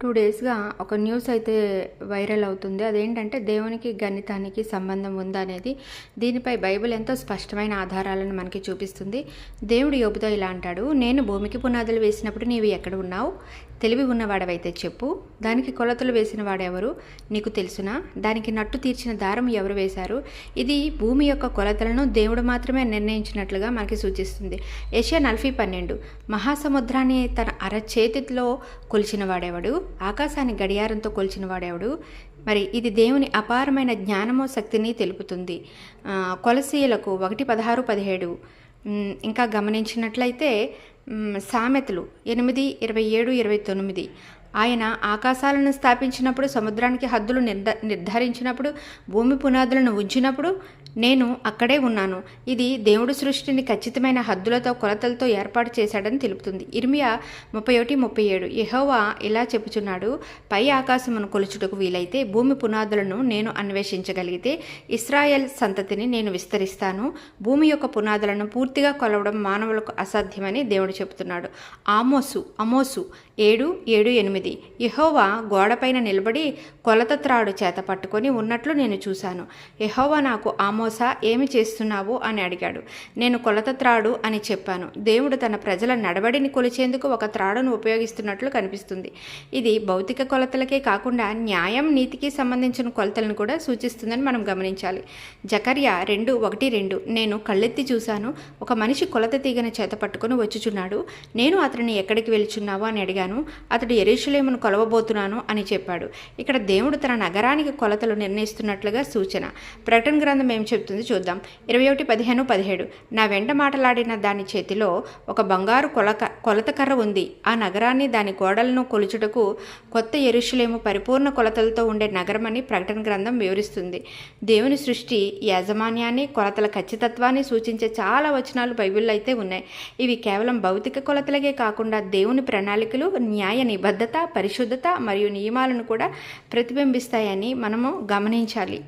2 డేస్‌గా ఒక న్యూస్ అయితే వైరల్ అవుతుంది. అదేంటంటే దేవునికి, గణితానికి సంబంధం ఉందా అనేది. దీనిపై బైబిల్ ఎంతో స్పష్టమైన ఆధారాలను మనకి చూపిస్తుంది. దేవుడు యోబుతో ఇలా అంటాడు, నేను భూమికి పునాదులు వేసినప్పుడు నీవు ఎక్కడ ఉన్నావు? తెలివి ఉన్నవాడవైతే చెప్పు. దానికి కొలతలు వేసిన వాడెవరు? నీకు తెలుసునా? దానికి నట్టు తీర్చిన దారం ఎవరు వేశారు? ఇది భూమి యొక్క కొలతలను దేవుడు మాత్రమే నిర్ణయించినట్లుగా మనకి సూచిస్తుంది. యెషయా 40:12 మహాసముద్రాన్ని తన అరచేతిలో కొలిచిన వాడెవడు? ఆకాశాన్ని గడియారంతో కొలిచిన వాడెవడు? మరి ఇది దేవుని అపారమైన జ్ఞానము, శక్తిని తెలుపుతుంది. కొలసీయులకు 1:16-17 ఇంకా గమనించినట్లయితే సామెతలు 8:27-29 ఆయన ఆకాశాలను స్థాపించినప్పుడు, సముద్రానికి హద్దులు నిర్ధారించినప్పుడు, భూమి పునాదులను ఉంచినప్పుడు నేను అక్కడే ఉన్నాను. ఇది దేవుడు సృష్టిని ఖచ్చితమైన హద్దులతో, కొలతలతో ఏర్పాటు చేశాడని తెలుపుతుంది. ఇర్మియా 31:37 యెహోవా ఇలా చెప్పుచున్నాడు, పై ఆకాశమును కొలుచుటకు వీలైతే, భూమి పునాదులను నేను అన్వేషించగలిగితే ఇశ్రాయేల్ సంతతిని నేను విస్తరిస్తాను. భూమి యొక్క పునాదులను పూర్తిగా కొలవడం మానవులకు అసాధ్యమని దేవుడు చెబుతున్నాడు. ఆమోసు 7:7-8 యెహోవా గోడపైన నిలబడి కొలత త్రాడు చేత పట్టుకొని ఉన్నట్లు నేను చూశాను. యెహోవా నాకు, ఆమోసా, ఏమి చేస్తున్నావు అని అడిగాడు. నేను కొలత త్రాడు అని చెప్పాను. దేవుడు తన ప్రజల నడవడిని కొలిచేందుకు ఒక త్రాడును ఉపయోగిస్తున్నట్లు కనిపిస్తుంది. ఇది భౌతిక కొలతలకే కాకుండా న్యాయం, నీతికి సంబంధించిన కొలతలను కూడా సూచిస్తుందని మనం గమనించాలి. జకర్యా 2:1-2 నేను కళ్ళెత్తి చూశాను, ఒక మనిషి కొలత తీగన చేత పట్టుకొని వచ్చుచున్నాడు. నేను అతనిని ఎక్కడికి వెళ్చున్నావు అని అడిగాను. అతడు యెరూషలేమును కొలవబోతున్నాను అని చెప్పాడు. ఇక్కడ దేవుడు తన నగరానికి కొలతలు నిర్ణయిస్తున్నట్లుగా సూచన. ప్రకటన గ్రంథం ఏం చెప్తుంది చూద్దాం. 21:15-17 నా వెంట మాటలాడిన దాని చేతిలో ఒక బంగారు కొలత కర్ర ఉంది. ఆ నగరాన్ని, దాని గోడలను కొలుచుటకు కొత్త యెరూషలేము పరిపూర్ణ కొలతలతో ఉండే నగరమని ప్రకటన గ్రంథం వివరిస్తుంది. దేవుని సృష్టి యాజమాన్యాన్ని, కొలతల ఖచ్చితత్వాన్ని సూచించే చాలా వచనాలు బైబిల్లో అయితే ఉన్నాయి. ఇవి కేవలం భౌతిక కొలతలకే కాకుండా దేవుని ప్రణాళికలు, న్యాయ నిబద్ధత, పరిశుద్ధత మరియు నియమాలను కూడా ప్రతిబింబిస్తాయని మనము గమనించాలి.